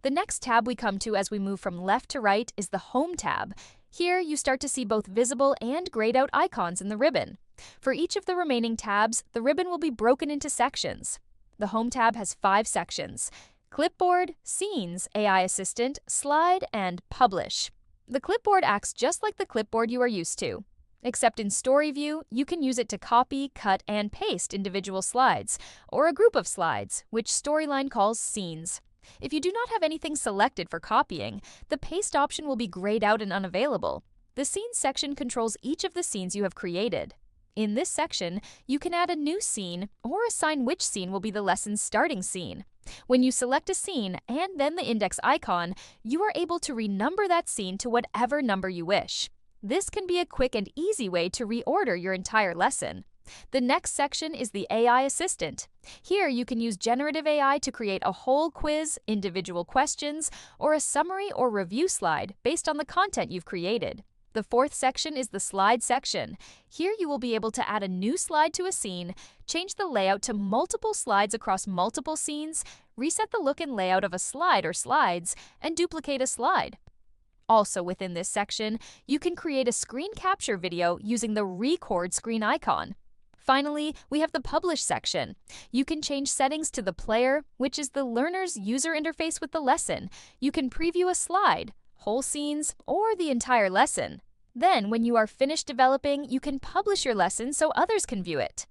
The next tab we come to as we move from left to right is the Home tab. Here, you start to see both visible and grayed out icons in the ribbon. For each of the remaining tabs, the ribbon will be broken into sections. The Home tab has 5 sections: Clipboard, Scenes, AI Assistant, Slide, and Publish. The clipboard acts just like the clipboard you are used to. Except in Story View, you can use it to copy, cut, and paste individual slides, or a group of slides, which Storyline calls scenes. If you do not have anything selected for copying, the paste option will be grayed out and unavailable. The Scenes section controls each of the scenes you have created. In this section, you can add a new scene or assign which scene will be the lesson's starting scene. When you select a scene and then the index icon, you are able to renumber that scene to whatever number you wish. This can be a quick and easy way to reorder your entire lesson. The next section is the AI Assistant. Here you can use generative AI to create a whole quiz, individual questions, or a summary or review slide based on the content you've created. The fourth section is the Slide section. Here you will be able to add a new slide to a scene, change the layout to multiple slides across multiple scenes, reset the look and layout of a slide or slides, and duplicate a slide. Also within this section, you can create a screen capture video using the record screen icon. Finally, we have the Publish section. You can change settings to the player, which is the learner's user interface with the lesson. You can preview a slide, whole scenes, or the entire lesson. Then, when you are finished developing, you can publish your lesson so others can view it.